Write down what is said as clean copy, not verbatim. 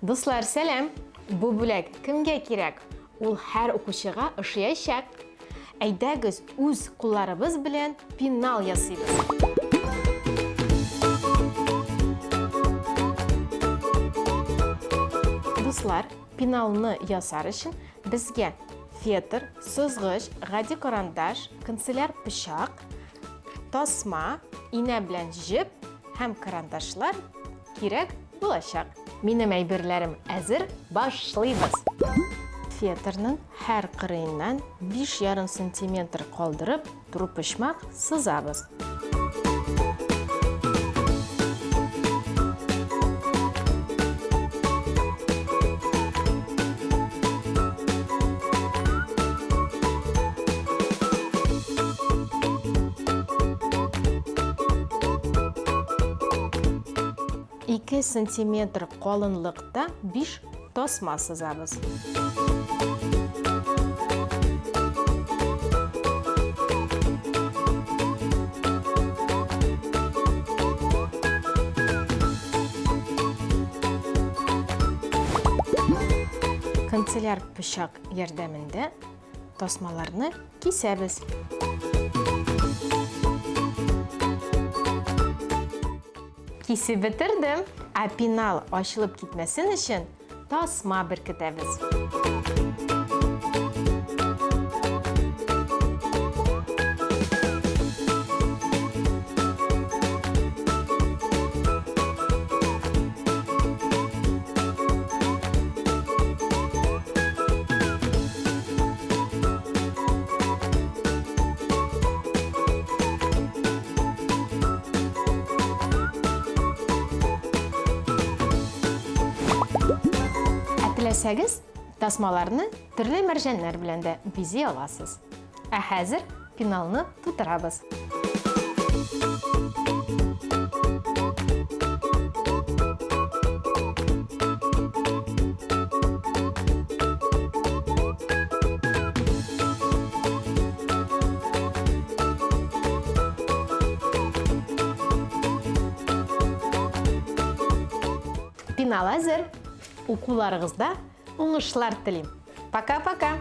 Дуслар, сәлем! Бу бүләк кемгә кирәк? Ул һәр укучыга ошаячак. Әйдәгез үз кулларыбыз белән пенал ясыйбыз. Дуслар, пеналны ясар өчен безгә фетр, сызгыч, гади карандаш, канцеляр пычак, тасма, инә белән җеп һәм карандашлар кирәк булачак. Минем әйберләрем әзер, башлыйбыз. Фетрның һәр кырыеннан 5,5 см калдырып, турпычмак сызабыз. Ике сантиметр калынлыкта 5 тасма сызабыз. Канцеляр пычак ярдәмендә тасмаларны кисәбез. Кисеп бетердем, ә пенал ачылып китмәсен өчен тасма беркетәбез. Теләсәгез, тасмаларны төрле мәрҗәннәр белән дә бизи аласыз. Ә хәзер пеналны тутырабыз. Пенал әзер. Укуларыгызда уңышлар телим. Пока-пока!